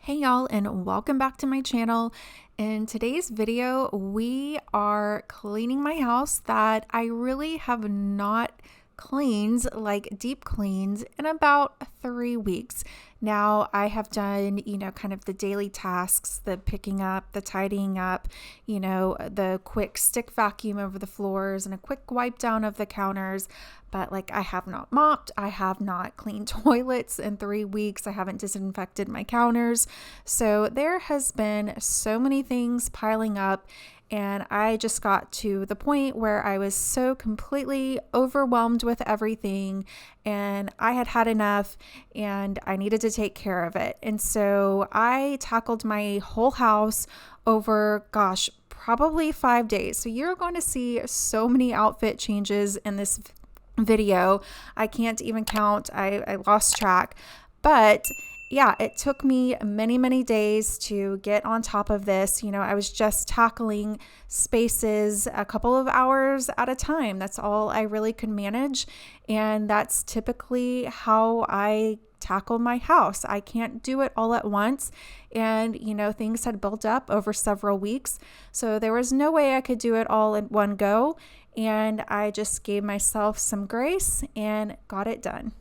Hey y'all, and welcome back to my channel. In today's video, we are cleaning my house that I really have not cleaned, like deep cleaned, in about 3 weeks. Now I have done, kind of the daily tasks, the picking up, the tidying up, the quick stick vacuum over the floors and a quick wipe down of the counters. But I have not mopped, I have not cleaned toilets in 3 weeks, I haven't disinfected my counters. So there has been so many things piling up, and I just got to the point where I was so completely overwhelmed with everything, and I had had enough, and I needed to take care of it. And so I tackled my whole house over, probably 5 days. So you're going to see so many outfit changes in this video. I can't even count. I lost track. But yeah, it took me many days to get on top of this. I was just tackling spaces a couple of hours at a time. That's all I really could manage. And that's typically how I tackle my house. I can't do it all at once. And, things had built up over several weeks. So there was no way I could do it all in one go. And I just gave myself some grace and got it done.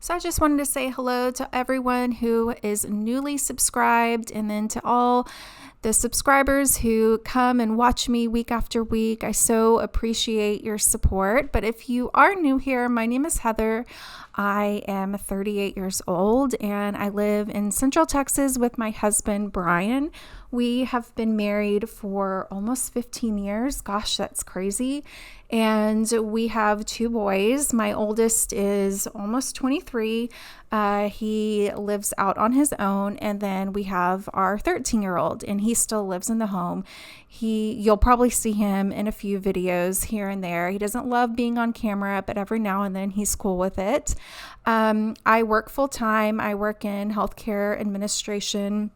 So I just wanted to say hello to everyone who is newly subscribed, and then to all the subscribers who come and watch me week after week. I so appreciate your support. But if you are new here, my name is Heather. I am 38 years old and I live in Central Texas with my husband, Brian. We have been married for almost 15 years. Gosh, that's crazy. And we have 2 boys. My oldest is almost 23. He lives out on his own. And then we have our 13-year-old, and he still lives in the home. You'll probably see him in a few videos here and there. He doesn't love being on camera, but every now and then he's cool with it. I work full time. I work in healthcare administration,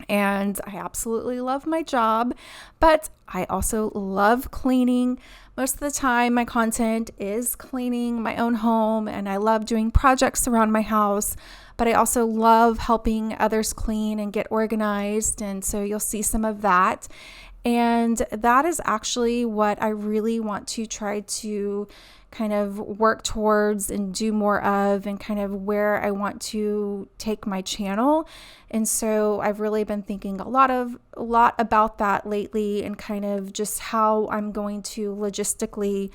and I absolutely love my job, but I also love cleaning. Most of the time, my content is cleaning my own home, and I love doing projects around my house, but I also love helping others clean and get organized, and so you'll see some of that. And that is actually what I really want to try to kind of work towards and do more of, and kind of where I want to take my channel. And so I've really been thinking a lot about that lately, and kind of just how I'm going to logistically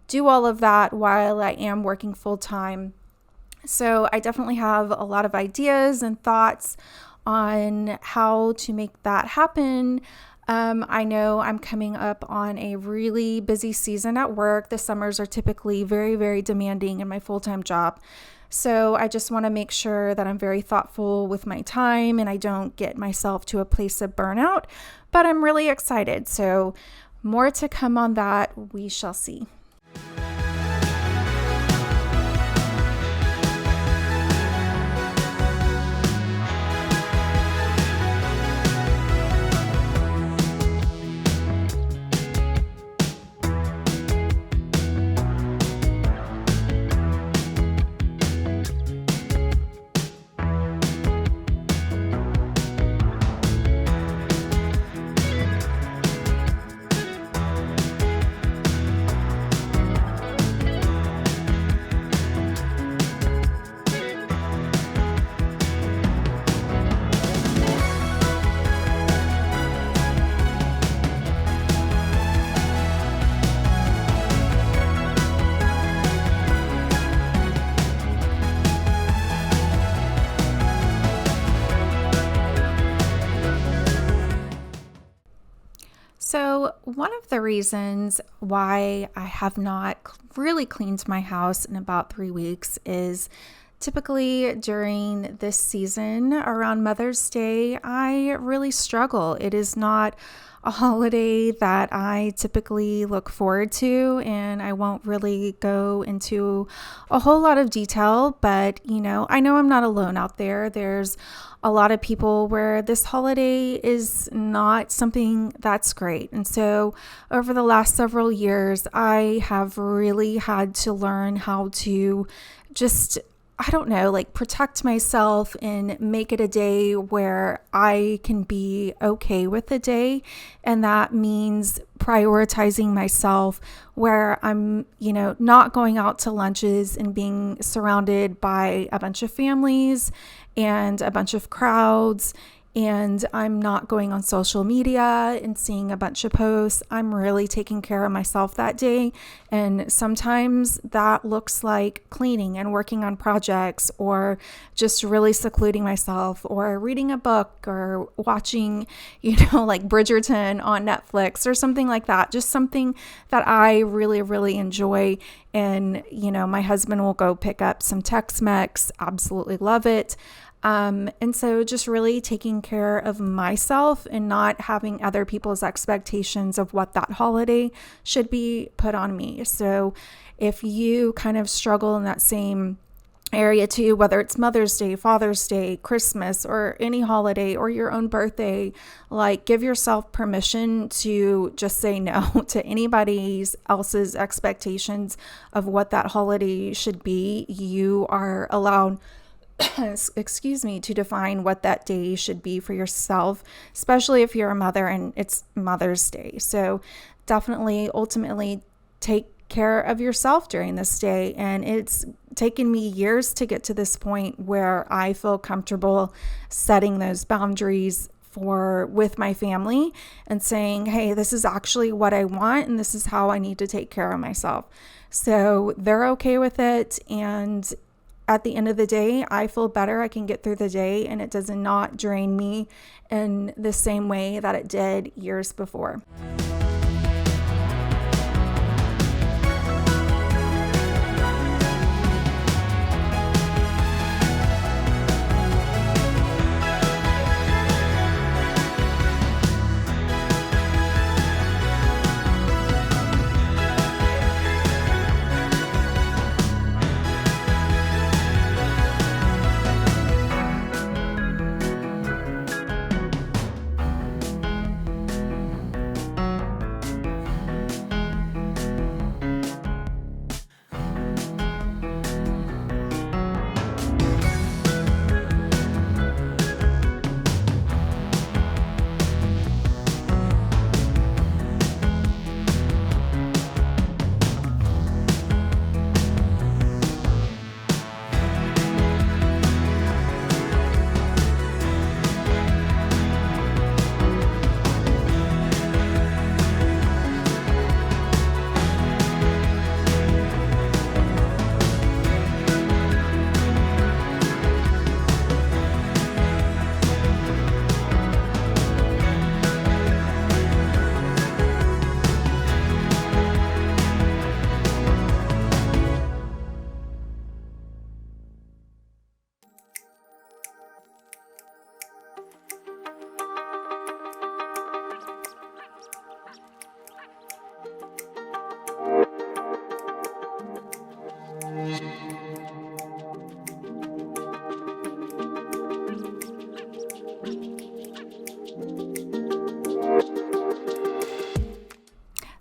do all of that while I am working full time. So I definitely have a lot of ideas and thoughts on how to make that happen. I know I'm coming up on a really busy season at work. The summers are typically very demanding in my full-time job. So I just want to make sure that I'm very thoughtful with my time and I don't get myself to a place of burnout, but I'm really excited. So more to come on that. We shall see. So, one of the reasons why I have not really cleaned my house in about 3 weeks is typically during this season around Mother's Day, I really struggle. It is not a holiday that I typically look forward to, and I won't really go into a whole lot of detail, but I know I'm not alone out there. There's a lot of people where this holiday is not something that's great. And so over the last several years, I have really had to learn how to just protect myself and make it a day where I can be okay with the day. And that means prioritizing myself where I'm, not going out to lunches and being surrounded by a bunch of families and a bunch of crowds. And I'm not going on social media and seeing a bunch of posts. I'm really taking care of myself that day. And sometimes that looks like cleaning and working on projects, or just really secluding myself, or reading a book, or watching, like Bridgerton on Netflix or something like that. Just something that I really, really enjoy. And, my husband will go pick up some Tex-Mex. Absolutely love it. And so just really taking care of myself and not having other people's expectations of what that holiday should be put on me. So if you kind of struggle in that same area too, whether it's Mother's Day, Father's Day, Christmas, or any holiday, or your own birthday, give yourself permission to just say no to anybody else's expectations of what that holiday should be. You are allowed to define what that day should be for yourself, especially if you're a mother and it's Mother's Day. So definitely, ultimately, take care of yourself during this day. And it's taken me years to get to this point where I feel comfortable setting those boundaries with my family and saying, hey, this is actually what I want, and this is how I need to take care of myself. So they're okay with it, and at the end of the day, I feel better. I can get through the day, and it does not drain me in the same way that it did years before.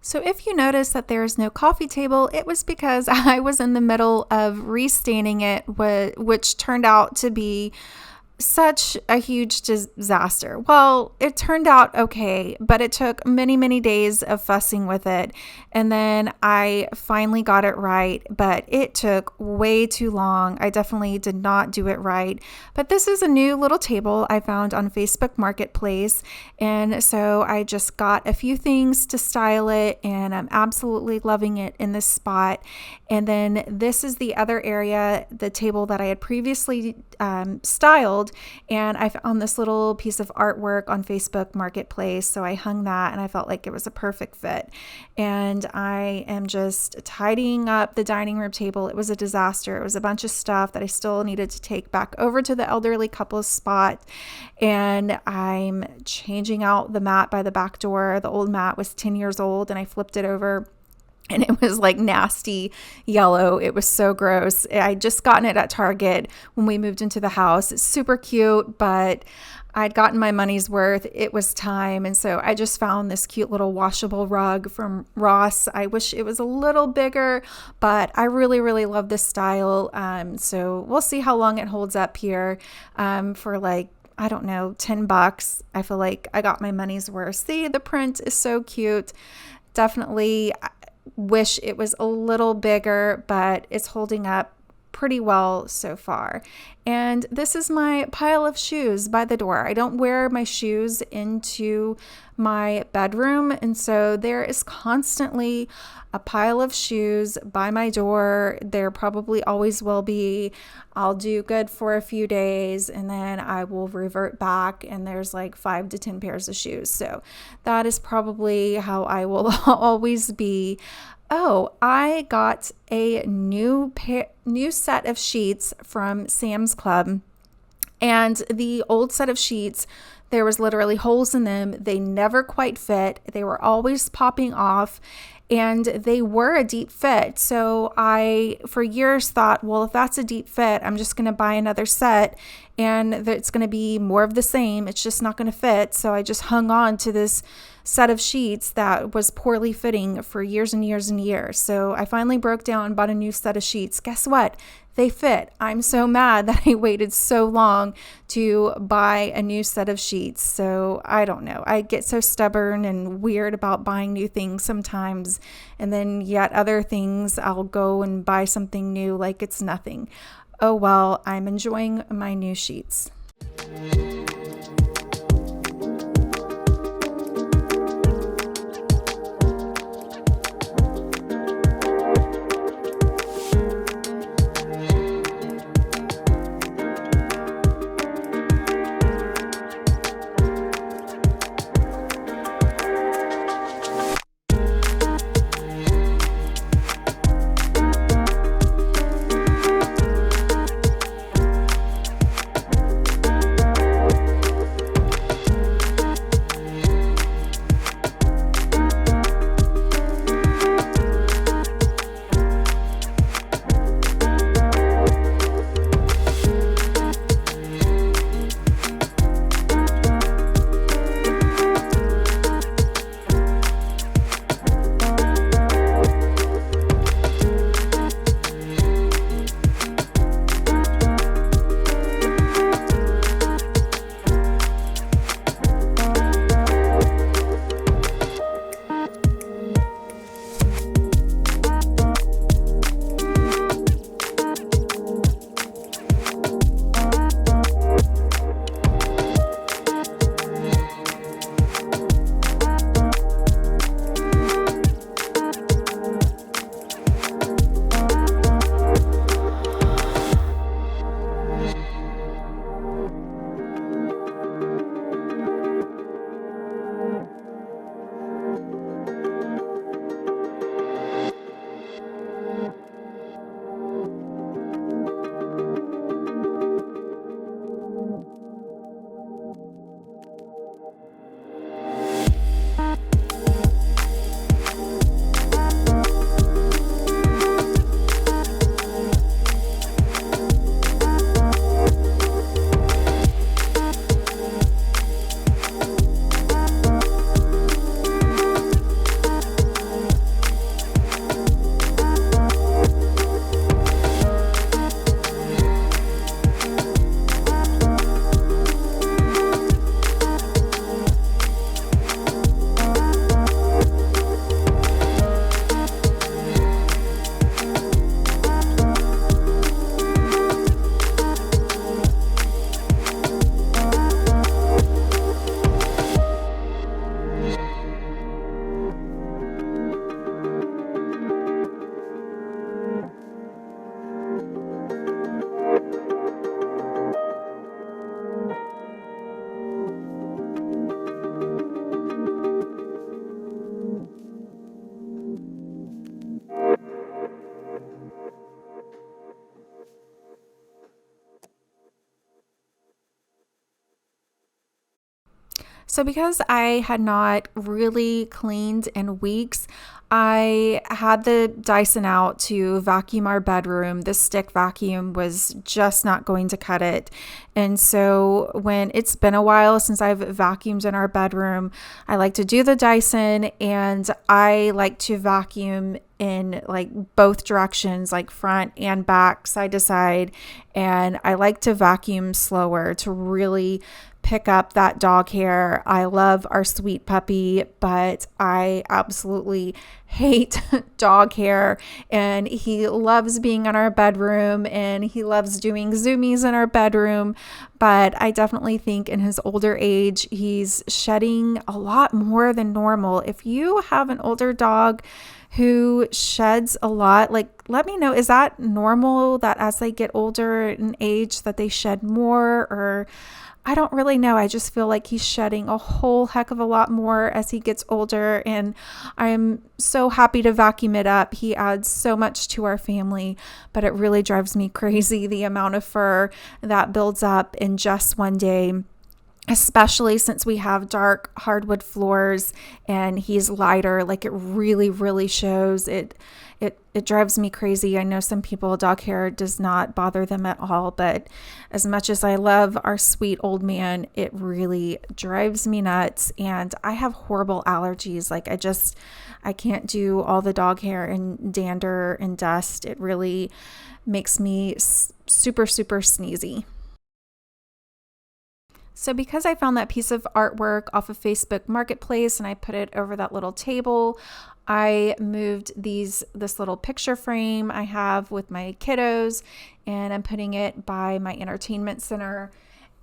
So if you notice that there's no coffee table, it was because I was in the middle of restaining it, which turned out to be such a huge disaster. Well, it turned out okay, but it took many, many days of fussing with it. And then I finally got it right, but it took way too long. I definitely did not do it right. But this is a new little table I found on Facebook Marketplace. And so I just got a few things to style it, and I'm absolutely loving it in this spot. And then this is the other area, the table that I had previously styled, old, and I found this little piece of artwork on Facebook Marketplace, so I hung that, and I felt like it was a perfect fit. And I am just tidying up the dining room table. It was a disaster. It was a bunch of stuff that I still needed to take back over to the elderly couple's spot, and I'm changing out the mat by the back door. The old mat was 10 years old, and I flipped it over, and it was like nasty yellow. It was so gross. I just gotten it at Target when we moved into the house. It's super cute, but I'd gotten my money's worth. It was time. And so I just found this cute little washable rug from Ross. I wish it was a little bigger, but I really, really love this style. So we'll see how long it holds up here for like, I don't know, $10. I feel like I got my money's worth. See, the print is so cute. Definitely wish it was a little bigger, but it's holding up pretty well so far. And this is my pile of shoes by the door. I don't wear my shoes into my bedroom, and so there is constantly a pile of shoes by my door. There probably always will be. I'll do good for a few days, and then I will revert back, and there's like 5 to 10 pairs of shoes. So that is probably how I will always be. Oh, I got a new set of sheets from Sam's Club, and the old set of sheets, there was literally holes in them. They never quite fit. They were always popping off, and they were a deep fit. So I, for years, thought, well, if that's a deep fit, I'm just going to buy another set, and it's going to be more of the same. It's just not going to fit. So I just hung on to this set of sheets that was poorly fitting for years and years and years. So I finally broke down and bought a new set of sheets. Guess what? They fit. I'm so mad that I waited so long to buy a new set of sheets. So I don't know. I get so stubborn and weird about buying new things sometimes. And then yet other things, I'll go and buy something new like it's nothing. Oh well, I'm enjoying my new sheets. So, because I had not really cleaned in weeks, I had the Dyson out to vacuum our bedroom. The stick vacuum was just not going to cut it. And so, when it's been a while since I've vacuumed in our bedroom, I like to do the Dyson, and I like to vacuum in like both directions, like front and back, side to side. And I like to vacuum slower to really pick up that dog hair. I love our sweet puppy, but I absolutely hate dog hair. And he loves being in our bedroom and he loves doing zoomies in our bedroom. But I definitely think in his older age, he's shedding a lot more than normal. If you have an older dog who sheds a lot, like, let me know, is that normal that as they get older in age that they shed more? Or I don't really know. I just feel like he's shedding a whole heck of a lot more as he gets older, and I am so happy to vacuum it up. He adds so much to our family, but it really drives me crazy the amount of fur that builds up in just one day, especially since we have dark hardwood floors and he's lighter. Like, it really shows. It drives me crazy. I know some people, dog hair does not bother them at all, but as much as I love our sweet old man, it really drives me nuts. And I have horrible allergies. Like, I can't do all the dog hair and dander and dust. It really makes me super sneezy. So because I found that piece of artwork off of Facebook Marketplace and I put it over that little table, I moved this little picture frame I have with my kiddos, and I'm putting it by my entertainment center.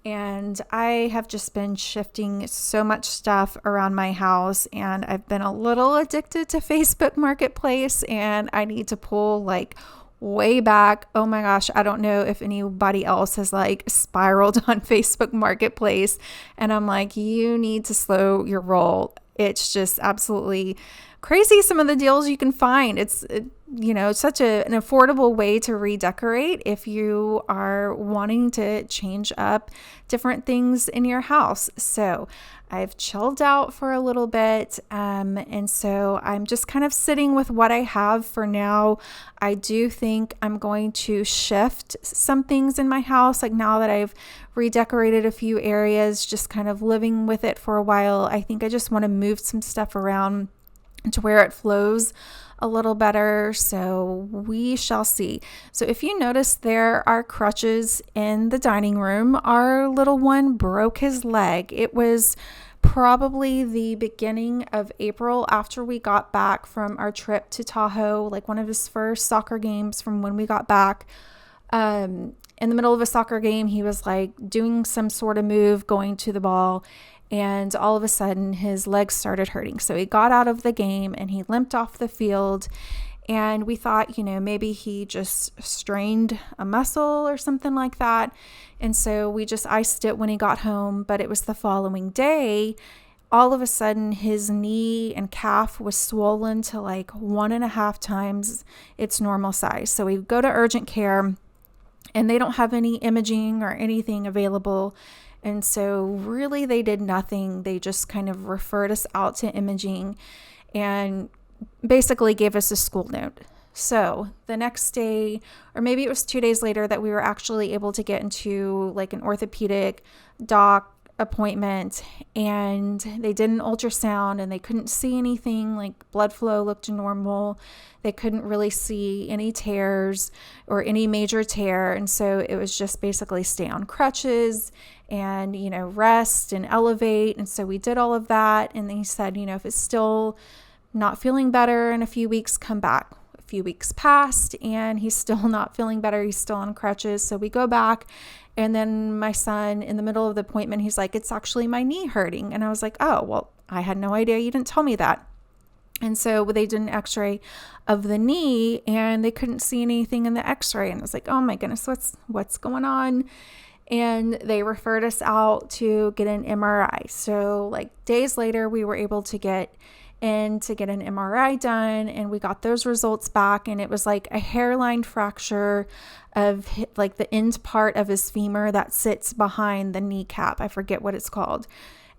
And I have just been shifting so much stuff around my house, and I've been a little addicted to Facebook Marketplace, and I need to pull like way back. Oh my gosh, I don't know if anybody else has like spiraled on Facebook Marketplace, and I'm like, you need to slow your roll. It's just absolutely crazy some of the deals you can find. It's such an affordable way to redecorate if you are wanting to change up different things in your house. So I've chilled out for a little bit, and so I'm just kind of sitting with what I have for now. I do think I'm going to shift some things in my house, like now that I've redecorated a few areas, just kind of living with it for a while. I think I just want to move some stuff around to where it flows a little better. So we shall see. So if you notice, there are crutches in the dining room. Our little one broke his leg. It was probably the beginning of April after we got back from our trip to Tahoe, like one of his first soccer games from when we got back. In the middle of a soccer game, he was like doing some sort of move, going to the ball, and all of a sudden his legs started hurting. So he got out of the game and he limped off the field. And we thought, maybe he just strained a muscle or something like that. And so we just iced it when he got home. But it was the following day, all of a sudden his knee and calf was swollen to like 1.5 times its normal size. So we go to urgent care and they don't have any imaging or anything available. And so really they did nothing. They just kind of referred us out to imaging and basically gave us a school note. So the next day, or maybe it was 2 days later, that we were actually able to get into like an orthopedic doc appointment, and they did an ultrasound and they couldn't see anything. Like, blood flow looked normal. They couldn't really see any tears or any major tear. And so it was just basically stay on crutches and, rest and elevate. And so we did all of that. And they said, if it's still not feeling better in a few weeks, come back. A few weeks passed and he's still not feeling better. He's still on crutches. So we go back. And then my son, in the middle of the appointment, he's like, it's actually my knee hurting. And I was like, oh, well, I had no idea. You didn't tell me that. And so they did an x-ray of the knee and they couldn't see anything in the x-ray. And I was like, oh my goodness, what's going on? And they referred us out to get an MRI. So like days later, we were able to get in to get an MRI done, and we got those results back, and it was like a hairline fracture of like the end part of his femur that sits behind the kneecap. I forget what it's called.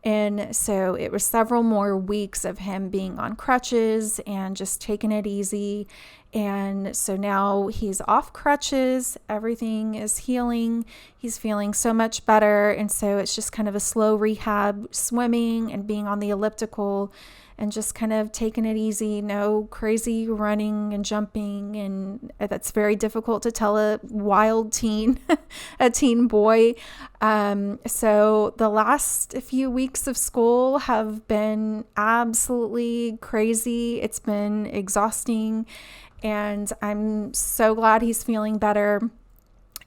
And so it was several more weeks of him being on crutches and just taking it easy. And so now he's off crutches, everything is healing, he's feeling so much better. And so it's just kind of a slow rehab, swimming and being on the elliptical and just kind of taking it easy, no crazy running and jumping. And that's very difficult to tell a wild teen, a teen boy. So the last few weeks of school have been absolutely crazy. It's been exhausting. And I'm so glad he's feeling better.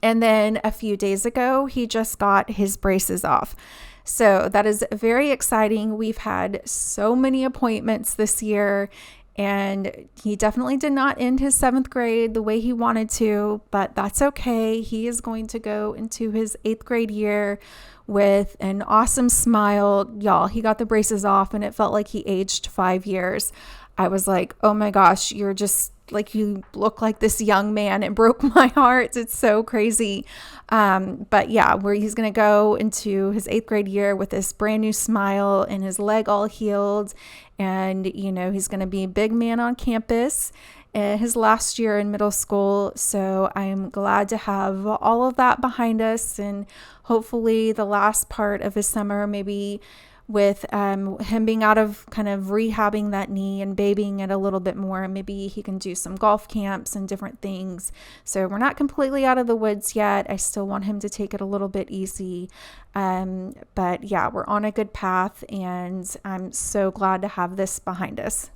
And then a few days ago, he just got his braces off. So that is very exciting. We've had so many appointments this year, and he definitely did not end his 7th grade the way he wanted to, but that's okay. He is going to go into his 8th grade year with an awesome smile. Y'all, he got the braces off and it felt like he aged 5 years. I was like, oh my gosh, you're just like, you look like this young man. It broke my heart. It's so crazy. But yeah, he's going to go into his 8th grade year with this brand new smile and his leg all healed. And, he's going to be a big man on campus, his last year in middle school. So I'm glad to have all of that behind us, and hopefully the last part of his summer, maybe with him being out of kind of rehabbing that knee and babying it a little bit more, maybe he can do some golf camps and different things. So we're not completely out of the woods yet. I still want him to take it a little bit easy. But yeah, we're on a good path, and I'm so glad to have this behind us.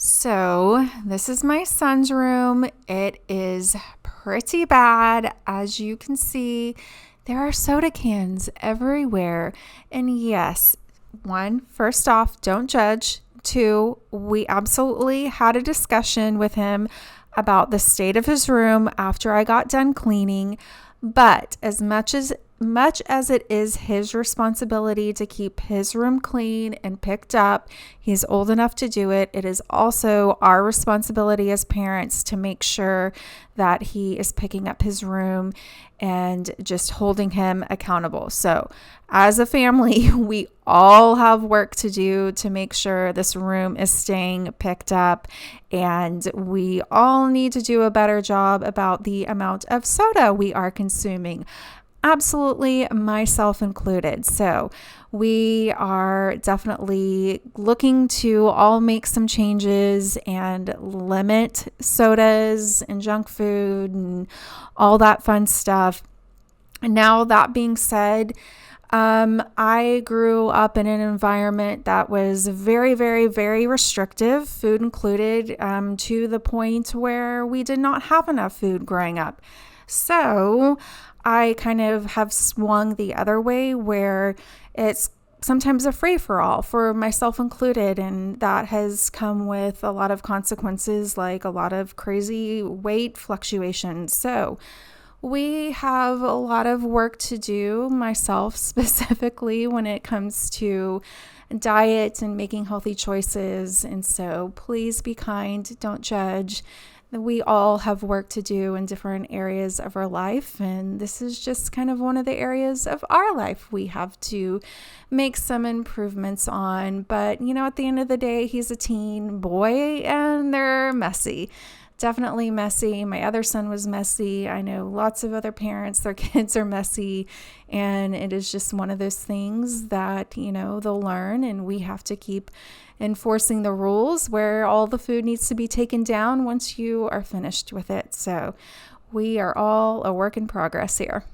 So this is my son's room. It is pretty bad. As you can see, there are soda cans everywhere. And yes, first off, don't judge. 2, we absolutely had a discussion with him about the state of his room after I got done cleaning. But as much as it is his responsibility to keep his room clean and picked up, he's old enough to do it. It is also our responsibility as parents to make sure that he is picking up his room and just holding him accountable. So as a family, we all have work to do to make sure this room is staying picked up, and we all need to do a better job about the amount of soda we are consuming. Absolutely, myself included. So we are definitely looking to all make some changes and limit sodas and junk food and all that fun stuff. Now, that being said, I grew up in an environment that was very, very, very restrictive, food included, to the point where we did not have enough food growing up. So I kind of have swung the other way, where it's sometimes a free-for-all for myself included, and that has come with a lot of consequences, like a lot of crazy weight fluctuations. So we have a lot of work to do, myself specifically, when it comes to diet and making healthy choices. And so please be kind, don't judge. We all have work to do in different areas of our life, and this is just kind of one of the areas of our life we have to make some improvements on. But, at the end of the day, he's a teen boy, and they're messy. Definitely messy. My other son was messy. I know lots of other parents, their kids are messy, and it is just one of those things that, they'll learn, and we have to keep enforcing the rules where all the food needs to be taken down once you are finished with it. So we are all a work in progress here.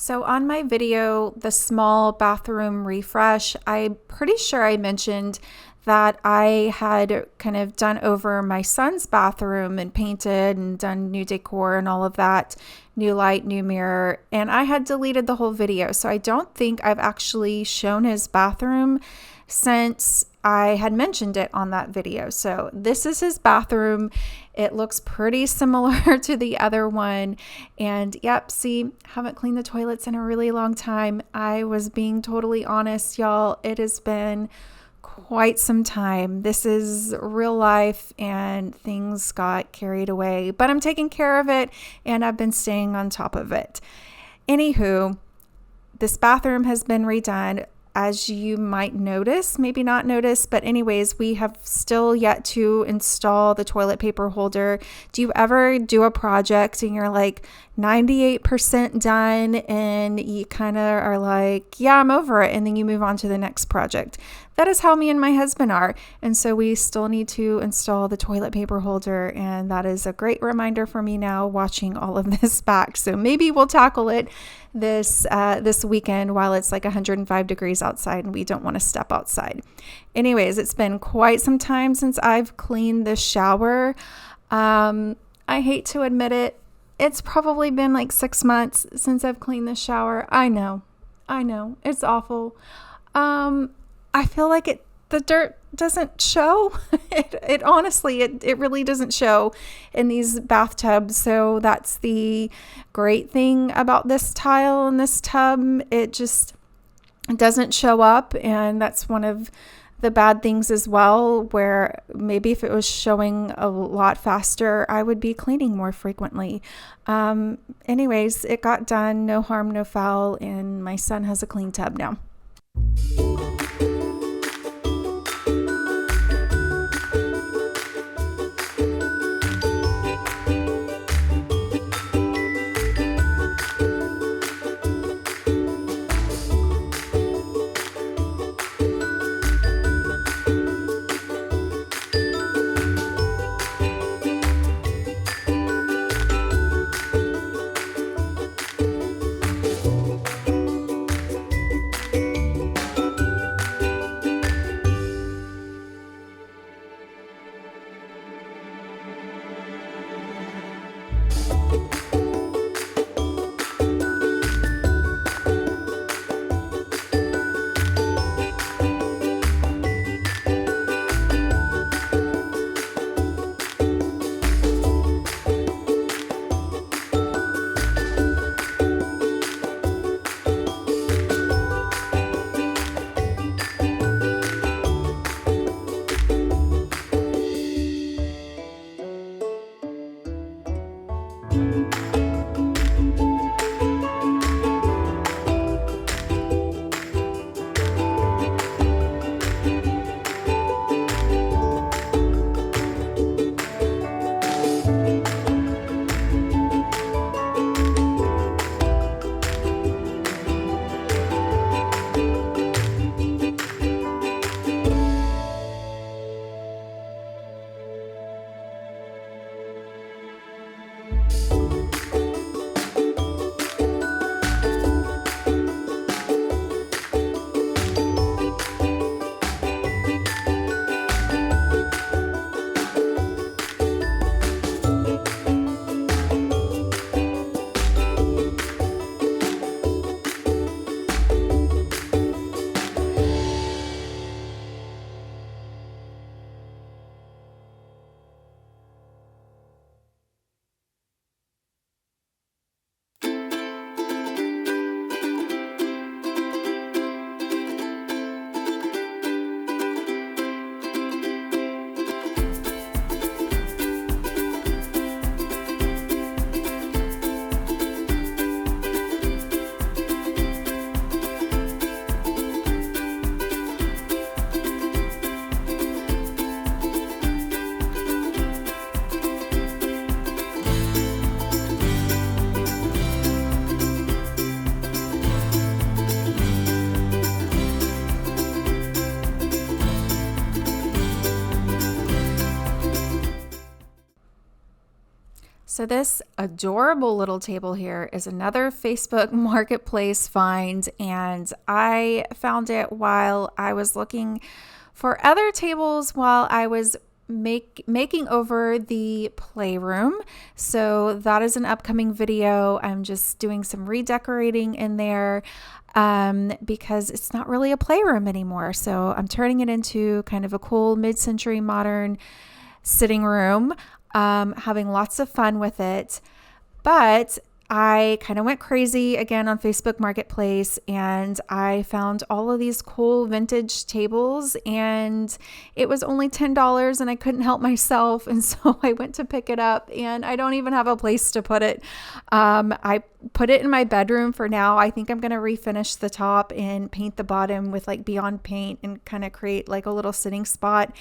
So on my video, the small bathroom refresh, I'm pretty sure I mentioned that I had kind of done over my son's bathroom and painted and done new decor and all of that, new light, new mirror, and I had deleted the whole video. So I don't think I've actually shown his bathroom since I had mentioned it on that video. So this is his bathroom. It looks pretty similar to the other one. And yep, see, haven't cleaned the toilets in a really long time. I was being totally honest, y'all. It has been quite some time. This is real life and things got carried away, but I'm taking care of it and I've been staying on top of it. Anywho, this bathroom has been redone. As you might notice, maybe not notice, but anyways, we have still yet to install the toilet paper holder. Do you ever do a project and you're like 98% done and you kind of are like, yeah, I'm over it. And then you move on to the next project. That is how me and my husband are. And so we still need to install the toilet paper holder. And that is a great reminder for me now watching all of this back. So maybe we'll tackle it this weekend while it's like 105 degrees outside and we don't want to step outside. Anyways, it's been quite some time since I've cleaned the shower. I hate to admit it. It's probably been like 6 months since I've cleaned the shower. I know. It's awful. I feel like the dirt doesn't show. It honestly, it really doesn't show in these bathtubs. So that's the great thing about this tile and this tub. It just doesn't show up. And that's one of the bad things as well, where maybe if it was showing a lot faster, I would be cleaning more frequently. Anyways, it got done. No harm, no foul. And my son has a clean tub now. So this adorable little table here is another Facebook Marketplace find, and I found it while I was looking for other tables while I was making over the playroom. So that is an upcoming video. I'm just doing some redecorating in there because it's not really a playroom anymore. So I'm turning it into kind of a cool mid-century modern sitting room. Having lots of fun with it. But I kind of went crazy again on Facebook Marketplace, and I found all of these cool vintage tables, and it was only $10 and I couldn't help myself. And so I went to pick it up, and I don't even have a place to put it. I put it in my bedroom for now. I think I'm going to refinish the top and paint the bottom with like Beyond Paint and kind of create like a little sitting spot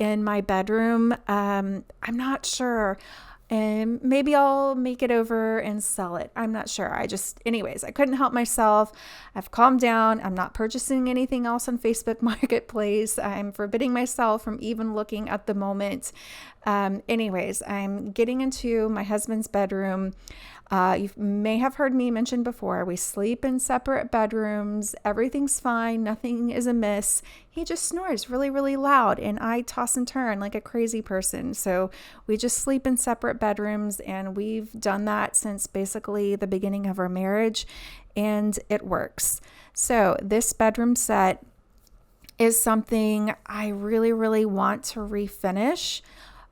in my bedroom. I'm not sure. And maybe I'll make it over and sell it. I'm not sure. Anyways, I couldn't help myself. I've calmed down. I'm not purchasing anything else on Facebook Marketplace. I'm forbidding myself from even looking at the moment. Anyways, I'm getting into my husband's bedroom. You may have heard me mention before, we sleep in separate bedrooms. Everything's fine. Nothing is amiss. He just snores really, really loud, and I toss and turn like a crazy person. So we just sleep in separate bedrooms, and we've done that since basically the beginning of our marriage, and it works. So this bedroom set is something I really, really want to refinish.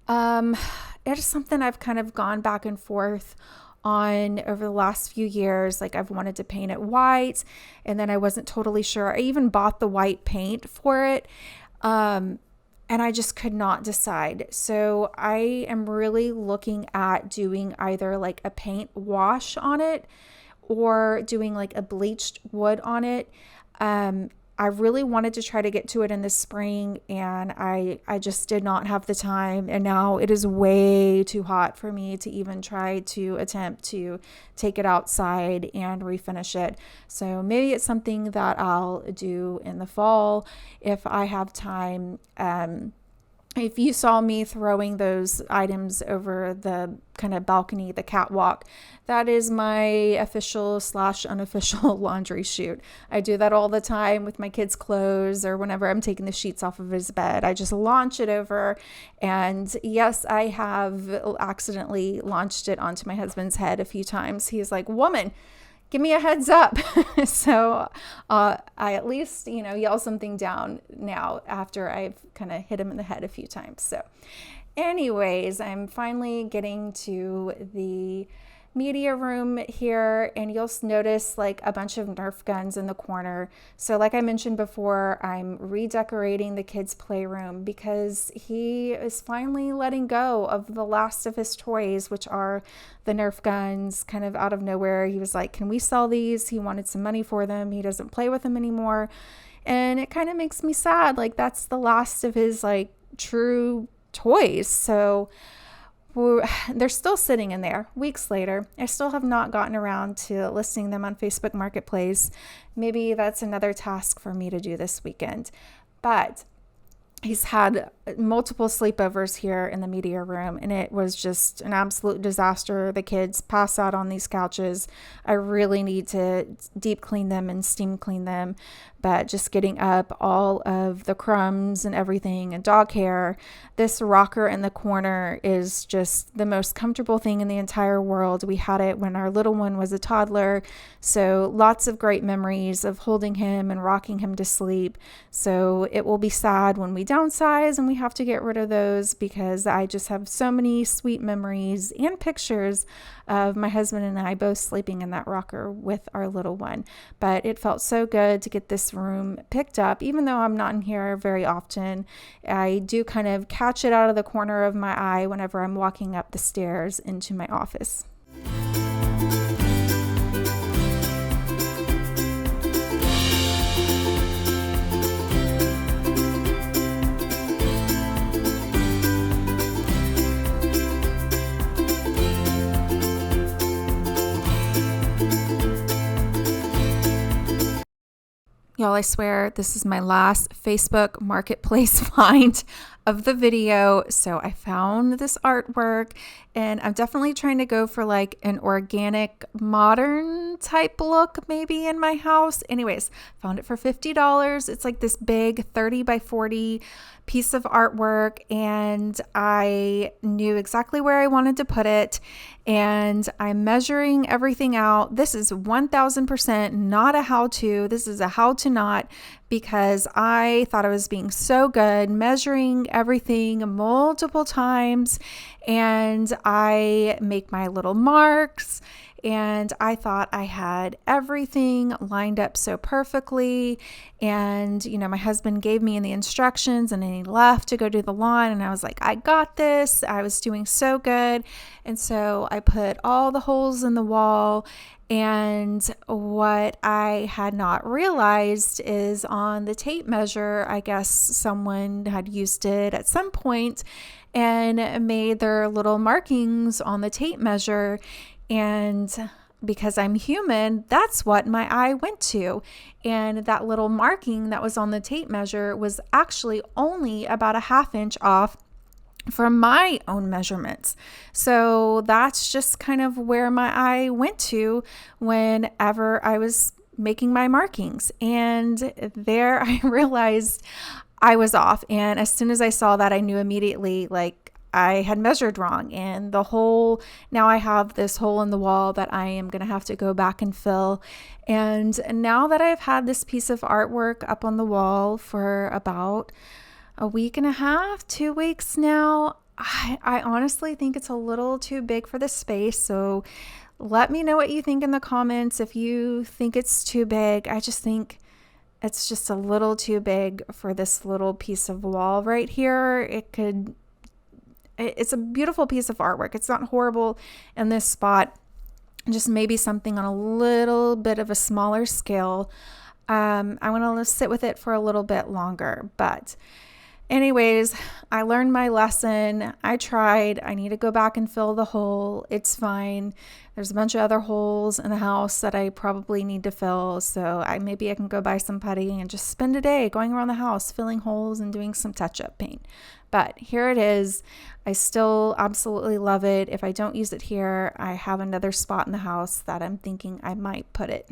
It is something I've kind of gone back and forth on over the last few years. Like I've wanted to paint it white, and then I wasn't totally sure. I even bought the white paint for it. And I just could not decide. So I am really looking at doing either like a paint wash on it or doing like a bleached wood on it. I really wanted to try to get to it in the spring, and I just did not have the time. And now it is way too hot for me to even try to attempt to take it outside and refinish it. So maybe it's something that I'll do in the fall if I have time. If you saw me throwing those items over the kind of balcony, the catwalk, that is my official / unofficial laundry chute. I do that all the time with my kids' clothes or whenever I'm taking the sheets off of his bed. I just launch it over. And yes, I have accidentally launched it onto my husband's head a few times. He's like, "Woman, give me a heads up." So I at least, yell something down now after I've kind of hit him in the head a few times. So anyways, I'm finally getting to the media room here, and you'll notice like a bunch of Nerf guns in the corner. So like I mentioned before, I'm redecorating the kids' playroom because he is finally letting go of the last of his toys, which are the Nerf guns. Kind of out of nowhere, he was like, "Can we sell these?" He wanted some money for them. He doesn't play with them anymore. And it kind of makes me sad. Like that's the last of his like true toys. So they're still sitting in there weeks later. I still have not gotten around to listing them on Facebook Marketplace. Maybe that's another task for me to do this weekend. But he's had multiple sleepovers here in the media room, and it was just an absolute disaster. The kids pass out on these couches. I really need to deep clean them and steam clean them. But just getting up all of the crumbs and everything and dog hair, this rocker in the corner is just the most comfortable thing in the entire world. We had it when our little one was a toddler, so lots of great memories of holding him and rocking him to sleep. So it will be sad when we downsize and we have to get rid of those, because I just have so many sweet memories and pictures of my husband and I both sleeping in that rocker with our little one. But it felt so good to get this room picked up. Even though I'm not in here very often, I do kind of catch it out of the corner of my eye whenever I'm walking up the stairs into my office. Y'all, I swear this is my last Facebook Marketplace find. of the video. So I found this artwork, and I'm definitely trying to go for like an organic, modern type look maybe in my house. Anyways, found it for $50. It's like this big 30 by 40 piece of artwork, and I knew exactly where I wanted to put it, and I'm measuring everything out. This is 1000% not a how-to. This is a how to not, because I thought I was being so good, measuring everything multiple times, and I make my little marks, and I thought I had everything lined up so perfectly. And, my husband gave me the instructions, and then he left to go do the lawn, and I was like, I got this. I was doing so good. And so I put all the holes in the wall. And what I had not realized is on the tape measure, I guess someone had used it at some point and made their little markings on the tape measure. And because I'm human, that's what my eye went to. And that little marking that was on the tape measure was actually only about a ½ inch off from my own measurements. So that's just kind of where my eye went to whenever I was making my markings. And there I realized I was off. And as soon as I saw that, I knew immediately, like, I had measured wrong, and now I have this hole in the wall that I am going to have to go back and fill. And now that I've had this piece of artwork up on the wall for about a week and a half, 2 weeks now, I honestly think it's a little too big for the space. So let me know what you think in the comments. If you think it's too big, I just think it's just a little too big for this little piece of wall right here. It's a beautiful piece of artwork. It's not horrible in this spot, just maybe something on a little bit of a smaller scale. I want to sit with it for a little bit longer, but anyways, I learned my lesson. I tried. I need to go back and fill the hole. It's fine. There's a bunch of other holes in the house that I probably need to fill. So maybe I can go buy some putty and just spend a day going around the house, filling holes and doing some touch-up paint. But here it is. I still absolutely love it. If I don't use it here, I have another spot in the house that I'm thinking I might put it.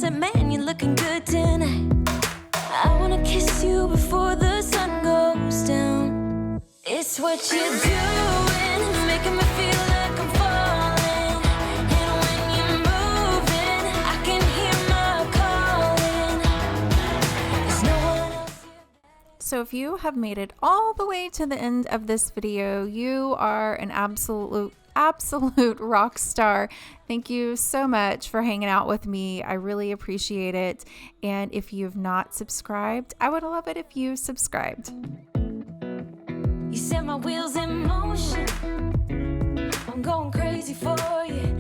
said, man, you're looking good tonight. I wanna kiss you before the sun goes down. It's what you're doing, making me feel like I'm falling. And when you're moving, I can hear my calling. There's no one else. So if you have made it all the way to the end of this video, you are an absolute rock star. Thank you so much for hanging out with me. I really appreciate it. And if you've not subscribed, I would love it if you subscribed. You set my wheels in motion. I'm going crazy for you.